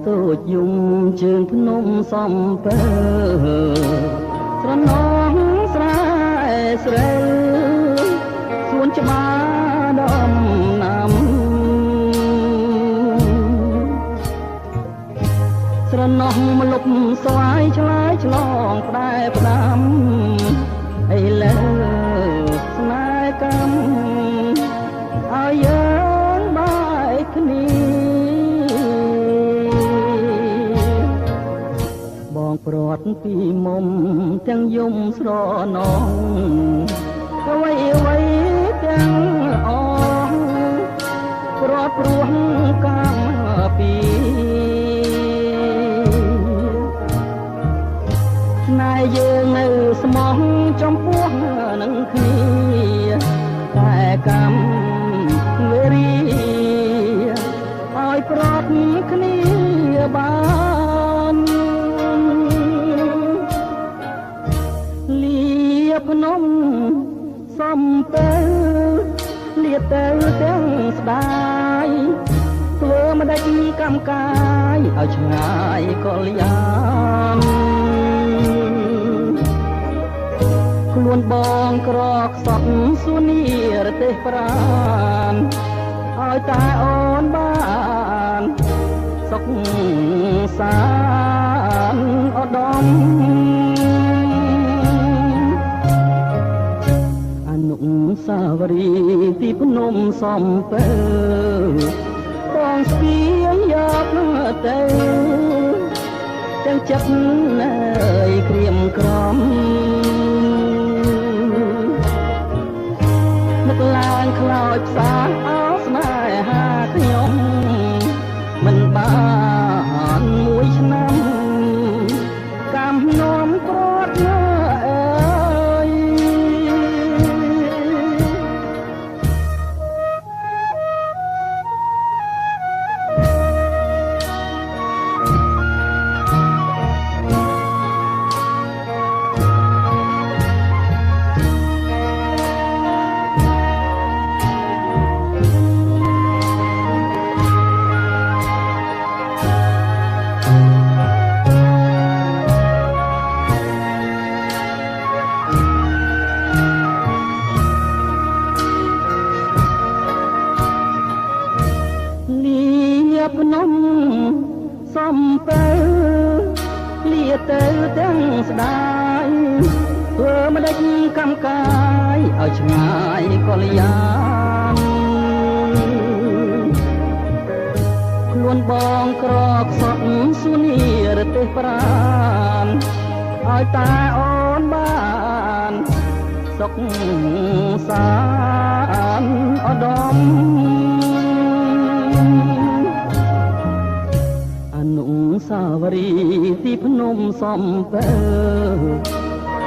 ទូចយំជើងភ្នំសំពើស្រណងស្រែស្រីសួនច្បារដំណាំស្រណោះមលុបស្វាយឆ្លើយឆ្លងផ្ដែផ្ដាំឥឡូវស្នេហ៍កម្មឲ្យយើងបែកគ្នាបងព្រាត់ពីមុំទាំងយំស្រណងអ្វីអ្វីទាំងអស់ព្រាត់ព្រោះកម្មពីណែយើងនៅស្មោះចំពោះនឹងគ្នាតែកម្មវេរីឲ្យព្រាត់គ្នាបានលាភ្នំសំពើលាទៅទាំងស្ដាយធ្វើមិនដេចកម្មកាយឲ្យឆ្ងាយកលយានខ្លួនបងក្រកសក់សួនីរទេសប្រានឲ្យតែអូនបានសុខសានឧត្តមអនុសាវរីយ៍ទីភ្នំសំពើបងស្ពាយយកទៅទាំងចិត្តនៅក្រៀមក្រំនឹកឡើងខ្លោចផ្សាអោស្នេហាខ្ញុំមិនបានមួយឆ្នាំកម្មនាំព្រាត់អើយភ្នំសំពើលាទៅទាំងស្ដាយធ្វើមិនដេចកម្មកាយឲ្យឆ្ងាយកលយានខ្លួនបងក្រកសក់សួនីរទេសប្រានឲ្យតែអូនបានសុខសានឧត្តមអនុសាវរីយ៍ទីភ្នំសំពើ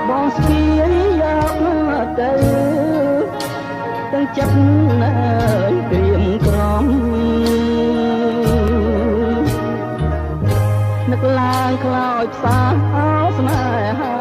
បងស្ពាយយកទៅទាំងចិត្តនៅក្រៀមក្រំនឹកឡើងខ្លោចផ្សាអោស្នេហា